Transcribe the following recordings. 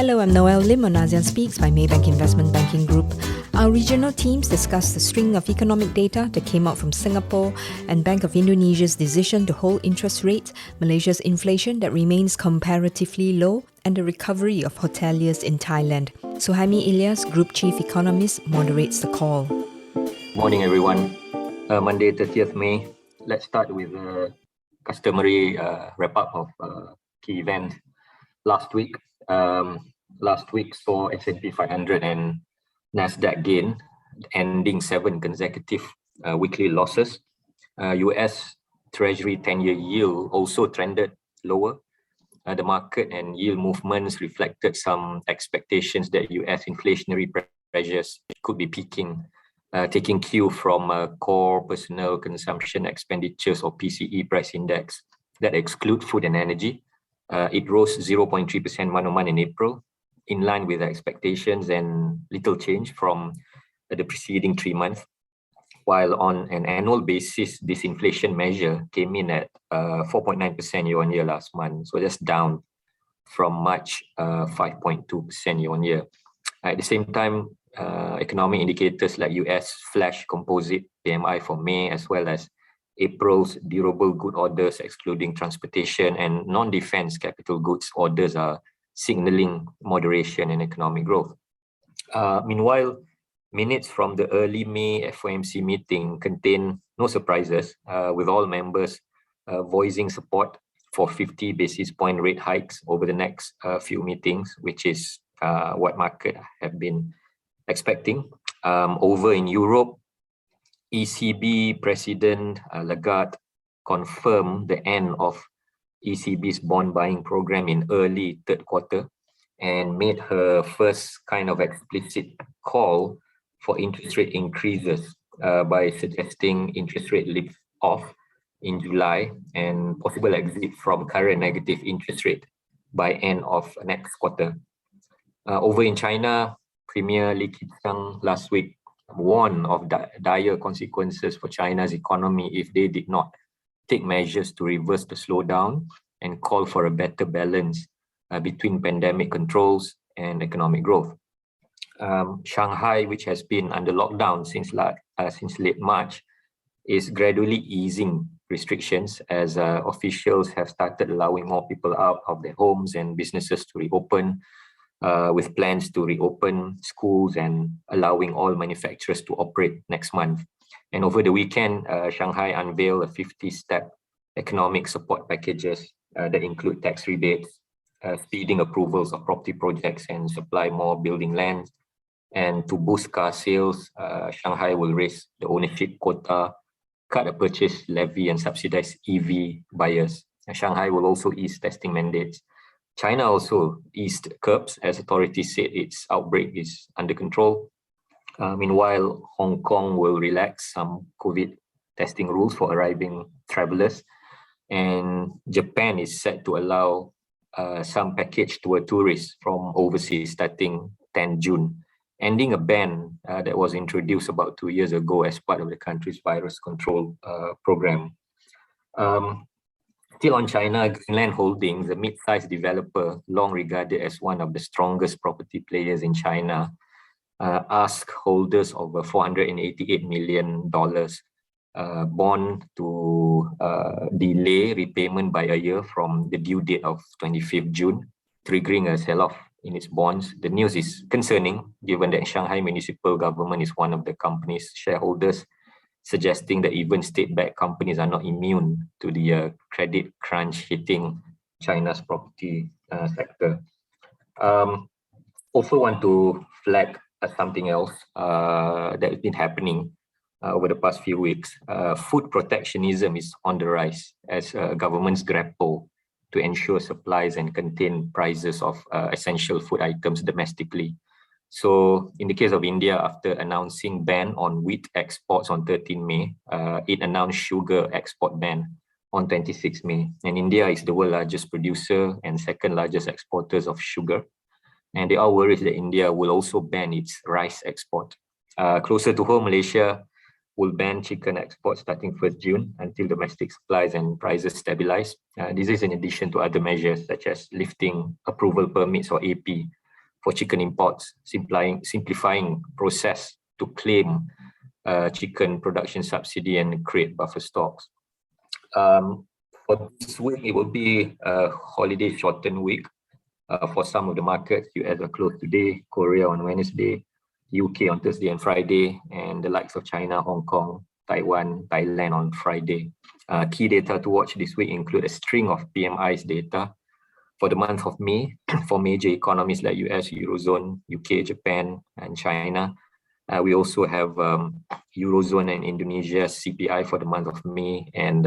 Hello, I'm Noelle Lim on ASEAN Speaks by Maybank Investment Banking Group. Our regional teams discussed the string of economic data that came out from Singapore and Bank of Indonesia's decision to hold interest rates, Malaysia's inflation that remains comparatively low, and the recovery of hoteliers in Thailand. Suhaimi Ilias, Group Chief Economist, moderates the call. Morning, everyone. Monday, 30th May. Let's start with a customary wrap-up of key events last week. Last week saw S&P 500 and Nasdaq gain, ending 7 consecutive weekly losses. US treasury 10-year yield also trended lower. The market and yield movements reflected some expectations that US inflationary pressures could be peaking, taking cue from core personal consumption expenditures or PCE price index that exclude food and energy. It rose 0.3% month-on-month in April, in line with expectations and little change from the preceding 3 months. While on an annual basis, this inflation measure came in at 4.9% year-on-year last month. So that's down from March 5.2% year-on-year. At the same time, economic indicators like US Flash Composite PMI for May, as well as April's durable good orders excluding transportation and non-defense capital goods orders are signaling moderation in economic growth. Meanwhile, minutes from the early May FOMC meeting contain no surprises, with all members voicing support for 50 basis point rate hikes over the next few meetings, which is what market have been expecting. Over in Europe, ECB President Lagarde confirmed the end of ECB's bond buying program in early third quarter and made her first kind of explicit call for interest rate increases by suggesting interest rate lift off in July and possible exit from current negative interest rate by end of next quarter. Over in China, Premier Li Keqiang last week warned of dire consequences for China's economy if they did not take measures to reverse the slowdown and call for a better balance between pandemic controls and economic growth. Shanghai, which has been under lockdown since late March, is gradually easing restrictions as officials have started allowing more people out of their homes and businesses to reopen, with plans to reopen schools and allowing all manufacturers to operate next month. And over the weekend, Shanghai unveiled a 50-step economic support packages that include tax rebates, speeding approvals of property projects and supply more building land. And to boost car sales, Shanghai will raise the ownership quota, cut a purchase levy and subsidize EV buyers. Shanghai will also ease testing mandates. China also eased curbs as authorities said its outbreak is under control. Meanwhile, Hong Kong will relax some COVID testing rules for arriving travelers. And Japan is set to allow some package tour tourists from overseas starting 10 June, ending a ban that was introduced about 2 years ago as part of the country's virus control program. Still on China, Greenland Holdings, a mid-sized developer long regarded as one of the strongest property players in China, asked holders of a $488 million bond to delay repayment by a year from the due date of 25th June, triggering a sell-off in its bonds. The news is concerning given that Shanghai municipal government is one of the company's shareholders, suggesting that even state-backed companies are not immune to the credit crunch hitting China's property sector. Also want to flag something else that has been happening over the past few weeks. Food protectionism is on the rise as governments grapple to ensure supplies and contain prices of essential food items domestically. So in the case of India, after announcing ban on wheat exports on 13 May, it announced sugar export ban on 26 May. And India is the world's largest producer and second largest exporters of sugar. And there are worries that India will also ban its rice export. Closer to home, Malaysia will ban chicken exports starting 1st June until domestic supplies and prices stabilize. This is in addition to other measures such as lifting approval permits or AP for chicken imports, simplifying process to claim chicken production subsidy and create buffer stocks. For this week, it will be a holiday shortened week for some of the markets. US are closed today, Korea on Wednesday, UK on Thursday and Friday, and the likes of China, Hong Kong, Taiwan, Thailand on Friday. Key data to watch this week include a string of PMI's data for the month of May for major economies like US, Eurozone, UK, Japan, and China. We also have Eurozone and Indonesia CPI for the month of May and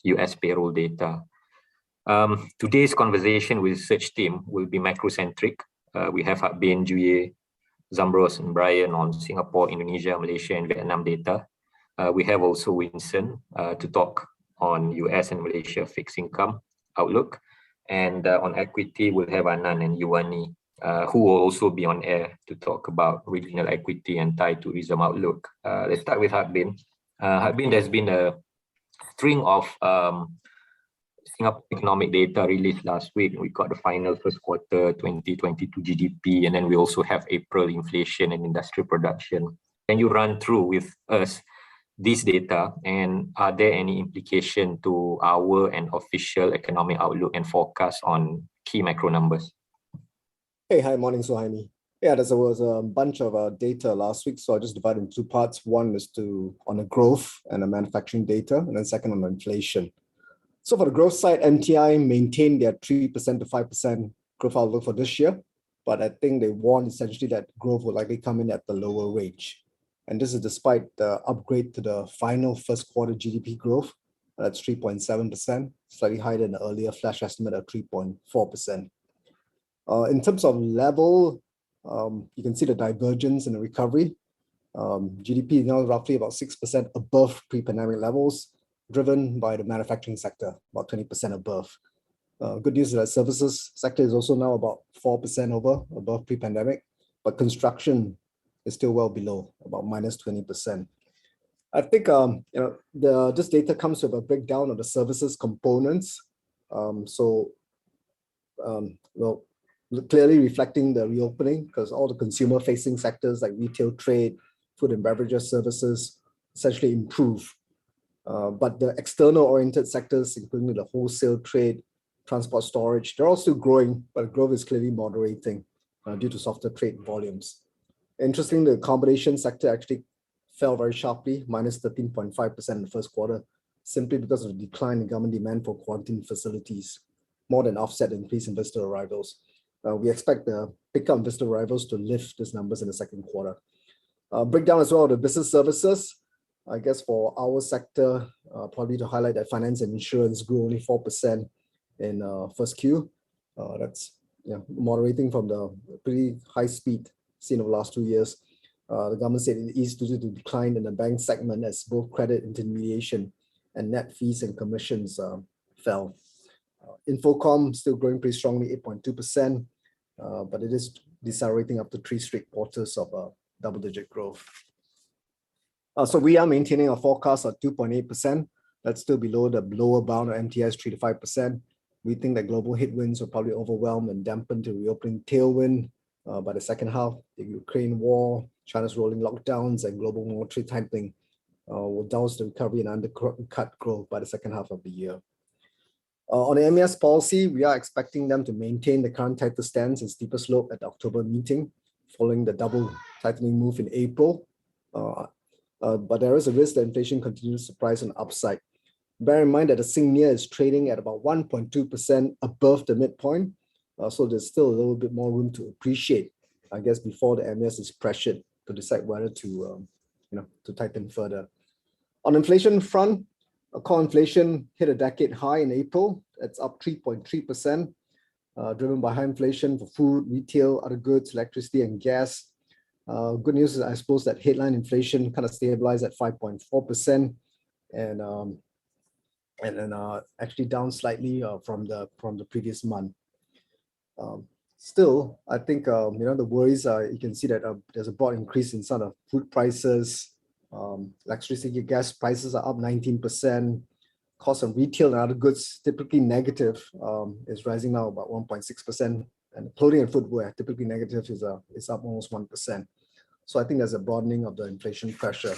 US payroll data. Today's conversation with research team will be macrocentric. We have Hak Bin, Juye, Zamros, and Brian on Singapore, Indonesia, Malaysia, and Vietnam data. We have also Winson to talk on US and Malaysia fixed income outlook. And on equity, we'll have Anand and Yuwanee, who will also be on air to talk about regional equity and Thai tourism outlook. Let's start with Hak Bin. Hak Bin, there's been a string of Singapore economic data released last week. We got the final first quarter 2022 GDP, and then we also have April inflation and industrial production. Can you run through with us this data, and are there any implication to our and official economic outlook and forecast on key macro numbers? Hey, hi, morning, Suhaimi. Yeah, there was a bunch of data last week, so I just divided into two parts. One is on the growth and the manufacturing data, and then second on the inflation. So for the growth side, MTI maintained their 3% to 5% growth outlook for this year, but I think they warned essentially that growth will likely come in at the lower range. And this is despite the upgrade to the final first quarter GDP growth. That's 3.7%, slightly higher than the earlier flash estimate of 3.4%. In terms of level, you can see the divergence in the recovery. GDP is now roughly about 6% above pre-pandemic levels, driven by the manufacturing sector, about 20% above. Good news is that services sector is also now about 4% above pre-pandemic, but construction is still well below, about minus 20%. I think this data comes with a breakdown of the services components. Clearly reflecting the reopening, because all the consumer-facing sectors like retail, trade, food and beverages, services essentially improve. But the external-oriented sectors, including the wholesale trade, transport, storage, they're all still growing, but growth is clearly moderating due to softer trade volumes. Interestingly, the accommodation sector actually fell very sharply, minus 13.5% in the first quarter, simply because of the decline in government demand for quarantine facilities, more than offset the increase in visitor arrivals. We expect the pickup in visitor arrivals to lift these numbers in the second quarter. Breakdown as well of the business services. I guess for our sector, probably to highlight that finance and insurance grew only 4% in first Q. That's moderating from the pretty high speed seen over the last 2 years. The government said it is due to decline in the bank segment as both credit intermediation and net fees and commissions fell. Infocom still growing pretty strongly, 8.2%, but it is decelerating after 3 straight quarters of double-digit growth. So we are maintaining a forecast of 2.8%. That's still below the lower bound of MTI's 3 to 5%. We think that global headwinds will probably overwhelm and dampen the reopening tailwind by the second half. The Ukraine war, China's rolling lockdowns, and global monetary tightening will douse the recovery and undercut growth by the second half of the year. On the MAS policy, we are expecting them to maintain the current tighter stance and steeper slope at the October meeting, following the double tightening move in April. But there is a risk that inflation continues to surprise on the upside. Bear in mind that the Sing-Year is trading at about 1.2% above the midpoint, so there's still a little bit more room to appreciate, I guess, before the MAS is pressured to decide whether to tighten further. On inflation front, core inflation hit a decade high in April. It's up 3.3%, driven by high inflation for food, retail, other goods, electricity, and gas. Good news is, I suppose, that headline inflation kind of stabilized at 5.4%, and then actually down slightly from the previous month. Still, I think the worries are, you can see that there's a broad increase in some of food prices. Electricity, gas prices are up 19%. Cost of retail and other goods, typically negative, is rising now about 1.6%, And clothing and footwear, typically negative, is up almost 1%. So I think there's a broadening of the inflation pressure.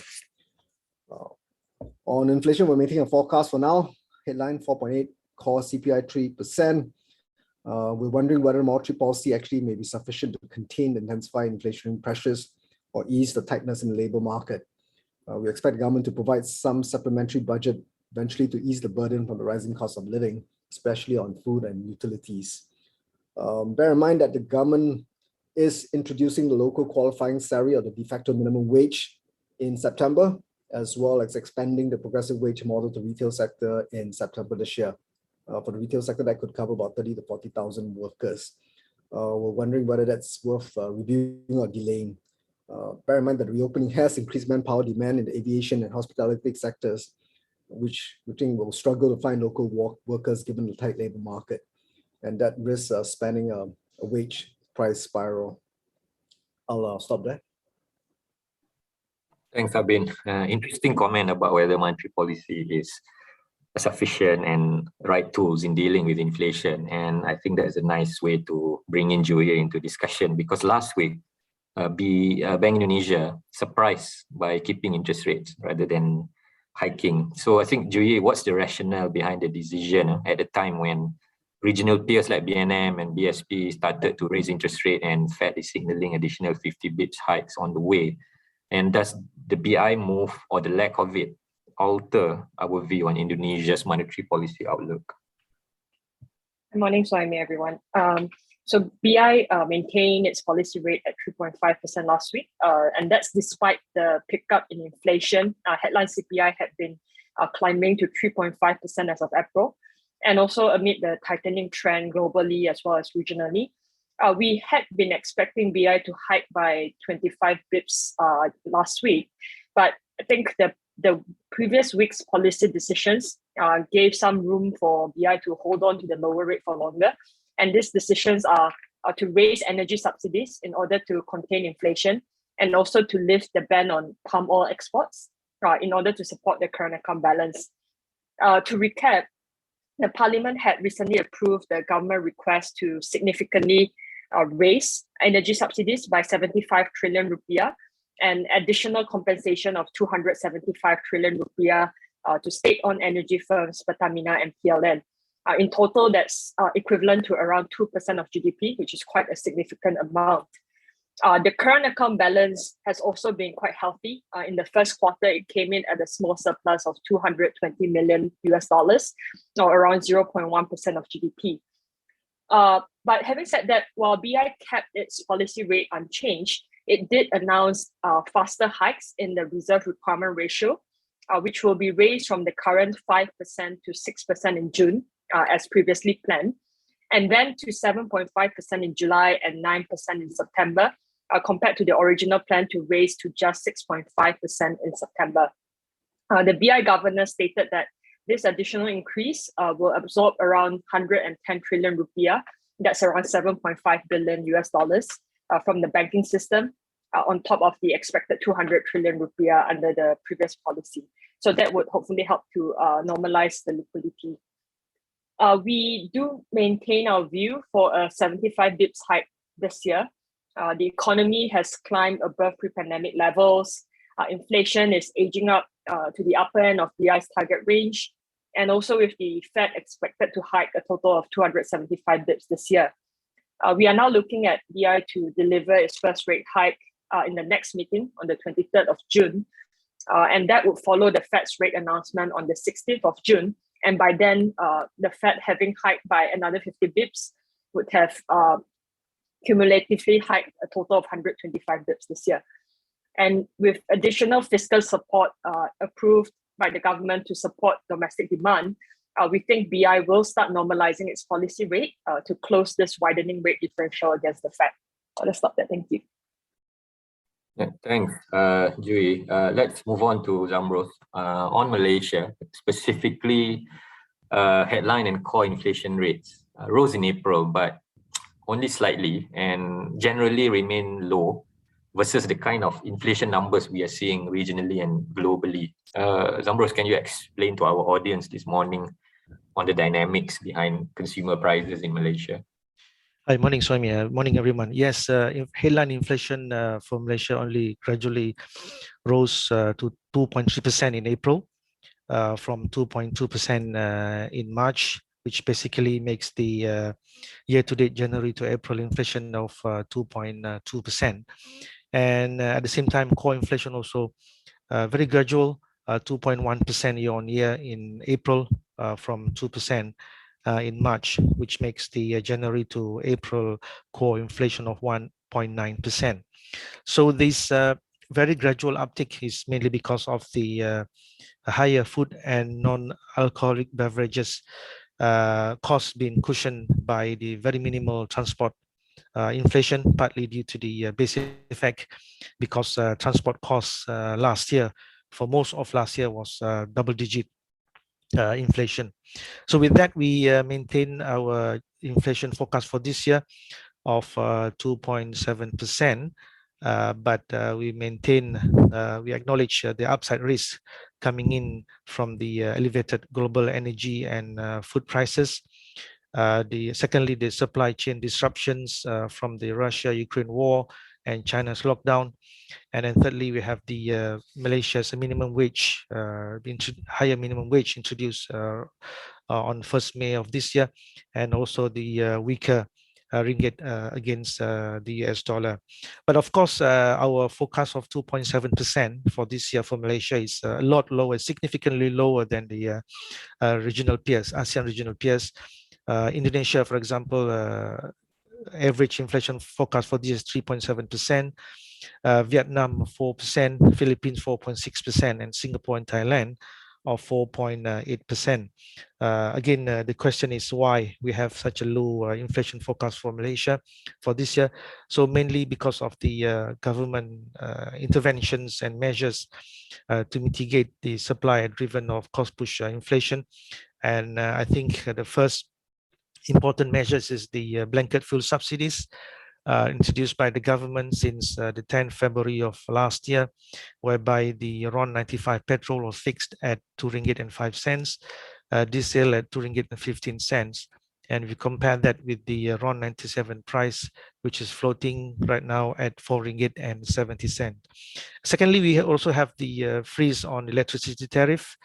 On inflation, we're making a forecast for now. Headline 4.8, core CPI 3%. We're wondering whether monetary policy actually may be sufficient to contain the intensifying inflationary pressures or ease the tightness in the labor market. We expect the government to provide some supplementary budget eventually to ease the burden from the rising cost of living, especially on food and utilities. Bear in mind that the government is introducing the local qualifying salary or the de facto minimum wage in September, as well as expanding the progressive wage model to retail sector in September this year. For the retail sector, that could cover about 30 to 40,000 workers. We're wondering whether that's worth reviewing or delaying. Bear in mind that reopening has increased manpower demand in the aviation and hospitality sectors, which we think will struggle to find local workers given the tight labor market. And that risks spanning a wage price spiral. I'll stop there. Thanks, Abin. Interesting comment about whether monetary policy is sufficient and right tools in dealing with inflation. And I think that's a nice way to bring in Julia into discussion, because last week, Bank Indonesia surprised by keeping interest rates rather than hiking. So I think, Julia, what's the rationale behind the decision at the time when regional peers like BNM and BSP started to raise interest rate and Fed is signaling additional 50 bips hikes on the way? And does the BI move or the lack of it alter our view on Indonesia's monetary policy outlook? Good morning, Suhaimi, everyone. So BI maintained its policy rate at 3.5% last week, and that's despite the pickup in inflation. Headline CPI had been climbing to 3.5% as of April, and also amid the tightening trend globally as well as regionally. We had been expecting BI to hike by 25 bips last week, but I think the previous week's policy decisions gave some room for BI to hold on to the lower rate for longer. And these decisions are to raise energy subsidies in order to contain inflation, and also to lift the ban on palm oil exports in order to support the current account balance. To recap, the Parliament had recently approved the government request to significantly raise energy subsidies by 75 trillion rupiah and additional compensation of 275 trillion rupiah to state-owned energy firms, Pertamina and PLN. In total, that's equivalent to around 2% of GDP, which is quite a significant amount. The current account balance has also been quite healthy. In the first quarter, it came in at a small surplus of $220 million, or around 0.1% of GDP. But having said that, while BI kept its policy rate unchanged, it did announce faster hikes in the reserve requirement ratio, which will be raised from the current 5% to 6% in June, as previously planned, and then to 7.5% in July and 9% in September, compared to the original plan to raise to just 6.5% in September. The BI governor stated that this additional increase will absorb around 110 trillion rupiah, that's around $7.5 billion from the banking system, on top of the expected 200 trillion rupiah under the previous policy. So that would hopefully help to normalize the liquidity. We do maintain our view for a 75 bips hike this year. The economy has climbed above pre-pandemic levels. Inflation is aging up to the upper end of BI's target range. And also with the Fed expected to hike a total of 275 bips this year. We are now looking at BI to deliver its first rate hike in the next meeting on the 23rd of June. And that would follow the Fed's rate announcement on the 16th of June. And by then, the Fed having hiked by another 50 bips would have cumulatively hiked a total of 125 bips this year. And with additional fiscal support approved by the government to support domestic demand, we think BI will start normalizing its policy rate to close this widening rate differential against the Fed. Let's stop there. Thank you. Yeah, thanks, Jui. Let's move on to Zamros. On Malaysia, specifically, headline and core inflation rates rose in April, but only slightly, and generally remain low versus the kind of inflation numbers we are seeing regionally and globally. Zamros, can you explain to our audience this morning on the dynamics behind consumer prices in Malaysia? Hi, morning, Suhaimi. Morning, everyone. Yes, headline inflation for Malaysia only gradually rose to 2.3% in April from 2.2% in March, which basically makes the year-to-date January to April inflation of 2.2%. And at the same time, core inflation also very gradual, 2.1% year-on-year in April from 2% in March, which makes the January to April core inflation of 1.9%. So this very gradual uptick is mainly because of the higher food and non-alcoholic beverages costs being cushioned by the very minimal transport inflation, partly due to the base effect, because transport costs last year, for most of last year, was double-digit inflation. So with that, we maintain our inflation forecast for this year of 2.7%. But we maintain, we acknowledge the upside risk coming in from the elevated global energy and food prices. Secondly, the supply chain disruptions from the Russia-Ukraine war and China's lockdown. And then thirdly, we have the Malaysia's minimum wage, higher minimum wage introduced on 1st May of this year, and also the weaker ringgit against the US dollar. But of course, our forecast of 2.7% for this year for Malaysia is a lot lower, significantly lower than the regional peers, ASEAN regional peers. Indonesia, for example, average inflation forecast for this is 3.7%. Vietnam 4%, Philippines 4.6%, and Singapore and Thailand of 4.8%. Again, the question is why we have such a low inflation forecast for Malaysia for this year. So mainly because of the government interventions and measures to mitigate the supply driven of cost push inflation. And I think the first important measures is the blanket fuel subsidies introduced by the government since the 10th February of last year, whereby the RON 95 petrol was fixed at 2 ringgit and 5 cents, diesel at 2 ringgit and 15 cents. And if you compare that with the RON 97 price, which is floating right now at 4 ringgit and 70 cents. Secondly, we also have the freeze on electricity tariff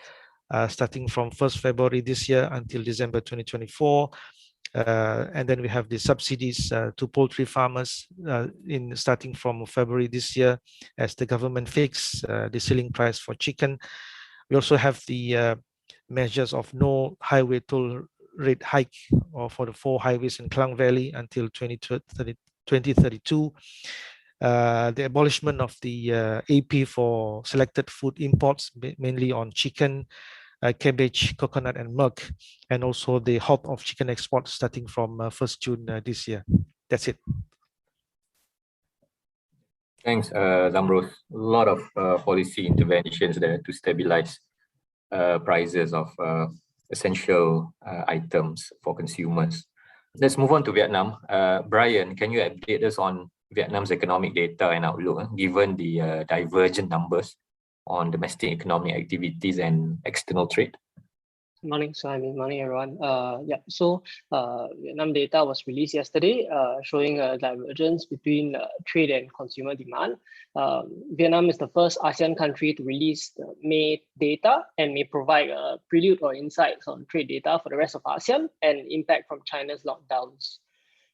starting from 1st February this year until December 2024. And then we have the subsidies to poultry farmers starting from February this year, as the government fixed the ceiling price for chicken. We also have the measures of no highway toll rate hike for the 4 highways in Klang Valley until 2032. The abolishment of the AP for selected food imports, mainly on chicken, cabbage, coconut, and milk, and also the halt of chicken export starting from 1st June this year. That's it. Thanks, Zamros. A lot of policy interventions there to stabilize prices of essential items for consumers. Let's move on to Vietnam. Brian, can you update us on Vietnam's economic data and outlook, given the divergent numbers on domestic economic activities and external trade? Morning, Suhaimi. Morning, everyone. So Vietnam data was released yesterday, showing a divergence between trade and consumer demand. Vietnam is the first ASEAN country to release the May data and may provide a prelude or insights on trade data for the rest of ASEAN and impact from China's lockdowns.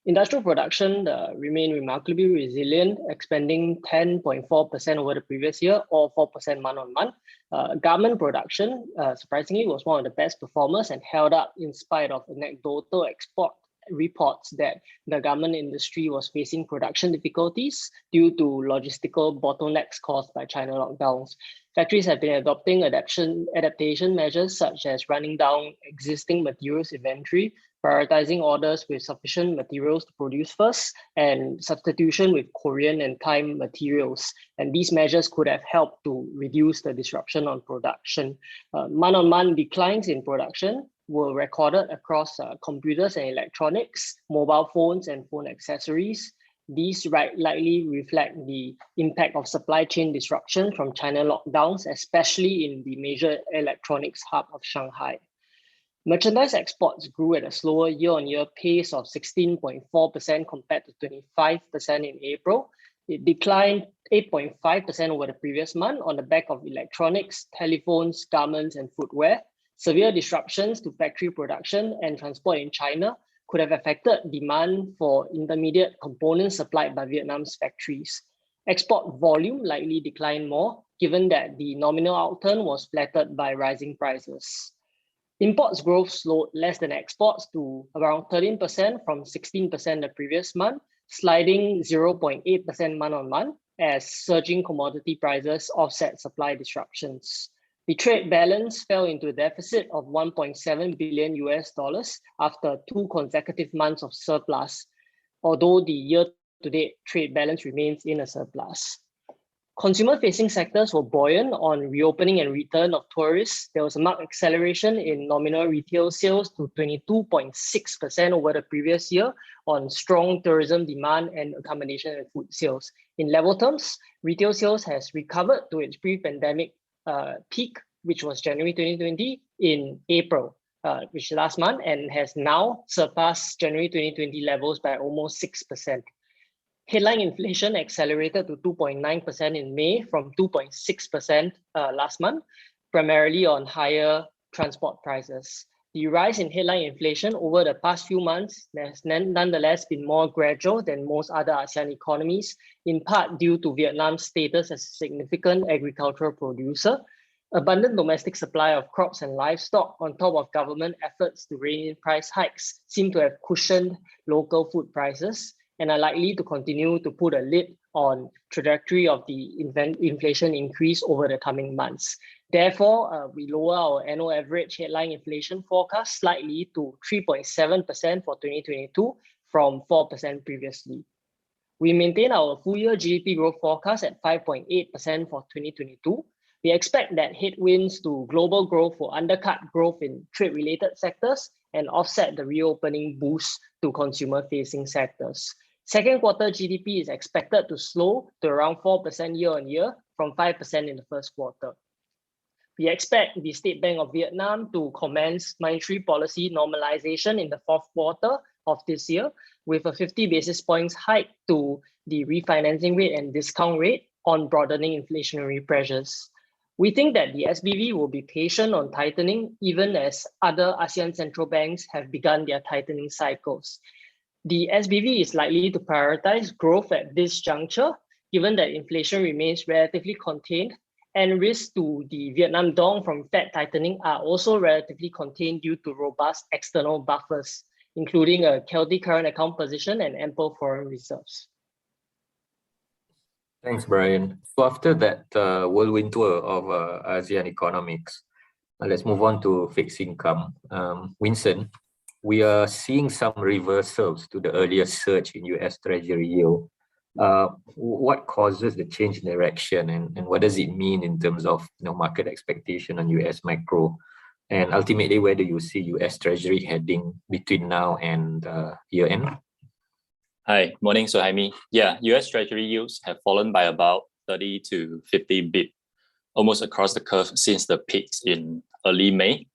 Industrial production remained remarkably resilient, expanding 10.4% over the previous year, or 4% month-on-month. Garment production, surprisingly, was one of the best performers and held up in spite of anecdotal export reports that the garment industry was facing production difficulties due to logistical bottlenecks caused by China lockdowns. Factories have been adopting adaptation measures such as running down existing materials inventory, prioritizing orders with sufficient materials to produce first, and substitution with Korean and Thai materials. And these measures could have helped to reduce the disruption on production. Month-on-month declines in production were recorded across computers and electronics, mobile phones, and phone accessories. These likely reflect the impact of supply chain disruption from China lockdowns, especially in the major electronics hub of Shanghai. Merchandise exports grew at a slower year-on-year pace of 16.4% compared to 25% in April. It declined 8.5% over the previous month on the back of electronics, telephones, garments, and footwear. Severe disruptions to factory production and transport in China could have affected demand for intermediate components supplied by Vietnam's factories. Export volume likely declined more, given that the nominal outturn was flattered by rising prices. Imports growth slowed less than exports to around 13% from 16% the previous month, sliding 0.8% month-on-month as surging commodity prices offset supply disruptions. The trade balance fell into a deficit of $1.7 billion after 2 consecutive months of surplus, although the year-to-date trade balance remains in a surplus. Consumer-facing sectors were buoyant on reopening and return of tourists. There was a marked acceleration in nominal retail sales to 22.6% over the previous year on strong tourism demand and accommodation and food sales. In level terms, retail sales has recovered to its pre-pandemic peak, which was January 2020 in April, which is last month, and has now surpassed January 2020 levels by almost 6%. Headline inflation accelerated to 2.9% in May from 2.6% last month, primarily on higher transport prices. The rise in headline inflation over the past few months has nonetheless been more gradual than most other ASEAN economies, in part due to Vietnam's status as a significant agricultural producer. Abundant domestic supply of crops and livestock on top of government efforts to rein in price hikes seem to have cushioned local food prices and are likely to continue to put a lid on trajectory of the inflation increase over the coming months. Therefore, we lower our annual average headline inflation forecast slightly to 3.7% for 2022 from 4% previously. We maintain our full-year GDP growth forecast at 5.8% for 2022. We expect that headwinds to global growth will undercut growth in trade-related sectors and offset the reopening boost to consumer-facing sectors. Second quarter GDP is expected to slow to around 4% year-on-year from 5% in the first quarter. We expect the State Bank of Vietnam to commence monetary policy normalization in the fourth quarter of this year with a 50 basis points hike to the refinancing rate and discount rate on broadening inflationary pressures. We think that the SBV will be patient on tightening even as other ASEAN central banks have begun their tightening cycles. The SBV is likely to prioritize growth at this juncture, given that inflation remains relatively contained and risks to the Vietnam dong from Fed tightening are also relatively contained due to robust external buffers, including a healthy current account position and ample foreign reserves. Thanks, Brian. So after that whirlwind tour of ASEAN economics, let's move on to fixed income. Winson, we are seeing some reversals to the earlier surge in US Treasury yield. What causes the change in direction and what does it mean in terms of market expectation on US macro? And ultimately, where do you see US Treasury heading between now and year end? Hi, morning, Suhaimi. Yeah, US Treasury yields have fallen by about 30 to 50 bp, almost across the curve since the peaks in early May.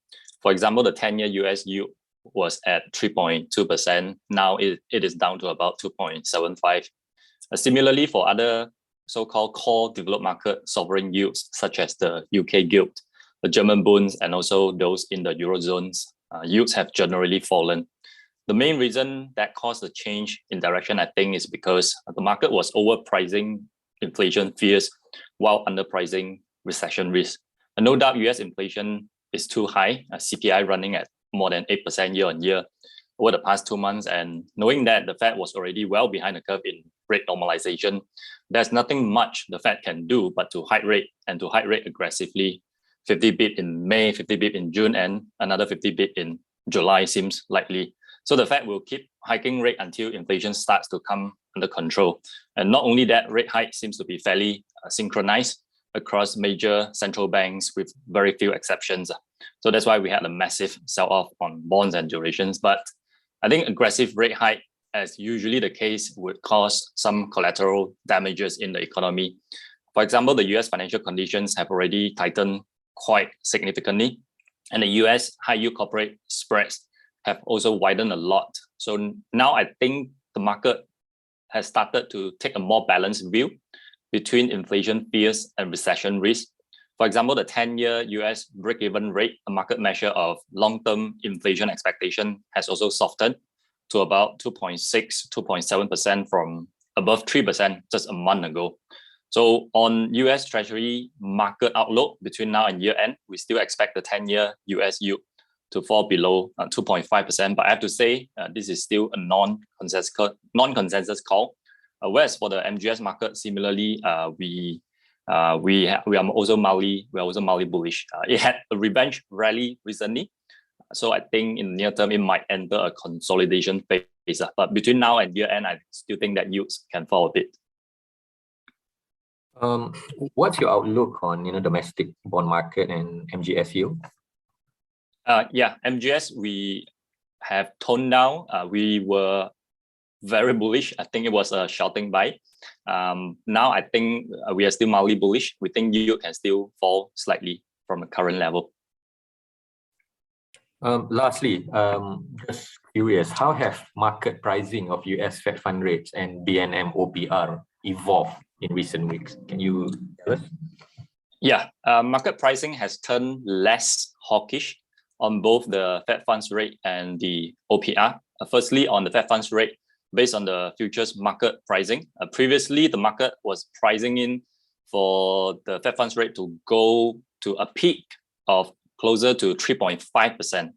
For example, the 10-year US yield was at 3.2%. Now it is down to about 2.75. Similarly, for other so-called core developed market sovereign yields, such as the UK gilt, the German bonds, and also those in the Eurozones, yields have generally fallen. The main reason that caused the change in direction, I think, is because the market was overpricing inflation fears while underpricing recession risk. And no doubt US inflation is too high, CPI running at more than 8% year on year over the past 2 months. And knowing that the Fed was already well behind the curve in rate normalization, there's nothing much the Fed can do but to hike rate and to hike rate aggressively. 50 bp in May, 50 bp in June, and another 50 bp in July seems likely. So the Fed will keep hiking rate until inflation starts to come under control. And not only that, rate hike seems to be fairly synchronized across major central banks with very few exceptions. So that's why we had a massive sell-off on bonds and durations. But I think aggressive rate hike, as usually the case, would cause some collateral damages in the economy. For example, the US financial conditions have already tightened quite significantly. And the US high-yield corporate spreads have also widened a lot. So now I think the market has started to take a more balanced view between inflation fears and recession risk. For example, the 10-year US break-even rate, a market measure of long-term inflation expectation, has also softened to about 2.6, 2.7% from above 3% just a month ago. So on US Treasury market outlook between now and year end, we still expect the 10-year US yield to fall below 2.5%. But I have to say, this is still a non-consensus call. Whereas for the MGS market, similarly, we are also mildly bullish. It had a revenge rally recently, so I think in the near term it might enter a consolidation phase. But between now and year end, I still think that yields can fall a bit. What's your outlook on domestic bond market and MGS yield? MGS we have toned down. We were very bullish. I think it was a shouting buy. Now I think we are still mildly bullish. We think yield can still fall slightly from the current level. Lastly, just curious, how have market pricing of US Fed fund rates and BNM OPR evolved in recent weeks? Can you tell us? Market pricing has turned less hawkish on both the Fed funds rate and the OPR. Firstly, on the Fed funds rate, based on the futures market pricing. Previously, the market was pricing in for the Fed funds rate to go to a peak of closer to 3.5%.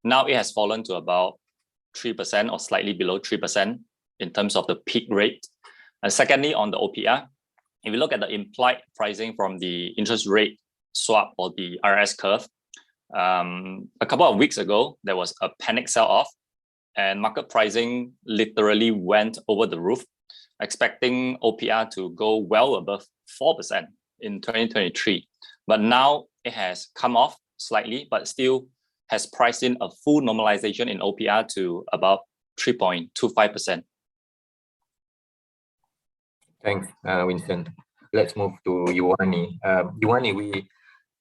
Now it has fallen to about 3% or slightly below 3% in terms of the peak rate. And secondly, on the OPR, if you look at the implied pricing from the interest rate swap or the RS curve, a couple of weeks ago, there was a panic sell-off and market pricing literally went over the roof, expecting OPR to go well above 4% in 2023. But now it has come off slightly, but still has priced in a full normalization in OPR to about 3.25%. Thanks, Winson. Let's move to Yuwanee. Yuwanee, we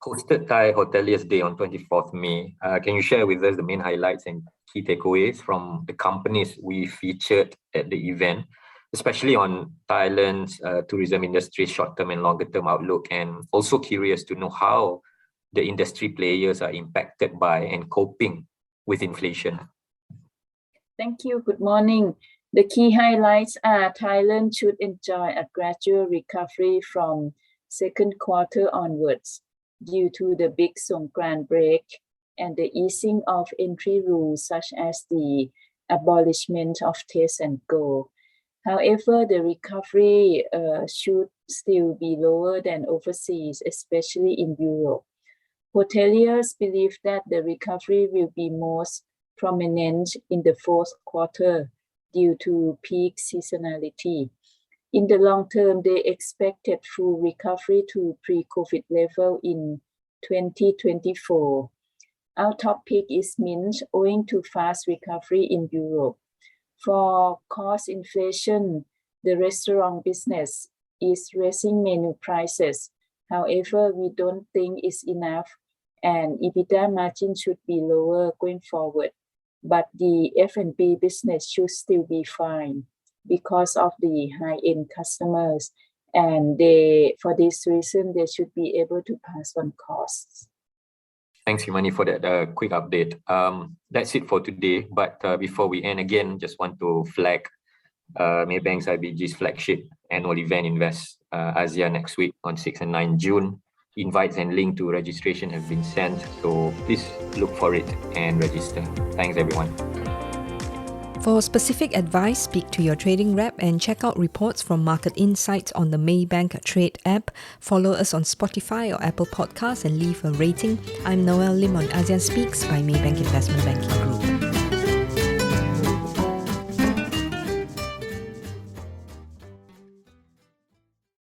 hosted Thai Hoteliers Day on 24th May. Can you share with us the main highlights and key takeaways from the companies we featured at the event, especially on Thailand's tourism industry short-term and longer-term outlook, and also curious to know how the industry players are impacted by and coping with inflation? Thank you. Good morning. The key highlights are Thailand should enjoy a gradual recovery from second quarter onwards due to the big Songkran break and the easing of entry rules such as the abolishment of test and go. However, the recovery should still be lower than overseas, especially in Europe. Hoteliers believe that the recovery will be most prominent in the fourth quarter due to peak seasonality. In the long term, they expected full recovery to pre-COVID level in 2024. Our top pick is Mint, owing to fast recovery in Europe. For cost inflation, the restaurant business is raising menu prices. However, we don't think it's enough and EBITDA margin should be lower going forward. But the F&B business should still be fine because of the high-end customers. And for this reason, they should be able to pass on costs. Thanks, Yuwanee, for that quick update. That's it for today. But before we end again, just want to flag Maybank's IBG's flagship annual event, Invest ASEAN, next week on 6 and 9 June. Invites and link to registration have been sent, so please look for it and register. Thanks, everyone. For specific advice, speak to your trading rep and check out reports from Market Insights on the Maybank Trade app. Follow us on Spotify or Apple Podcasts and leave a rating. I'm Noelle Lim on ASEAN Speaks by Maybank Investment Banking Group.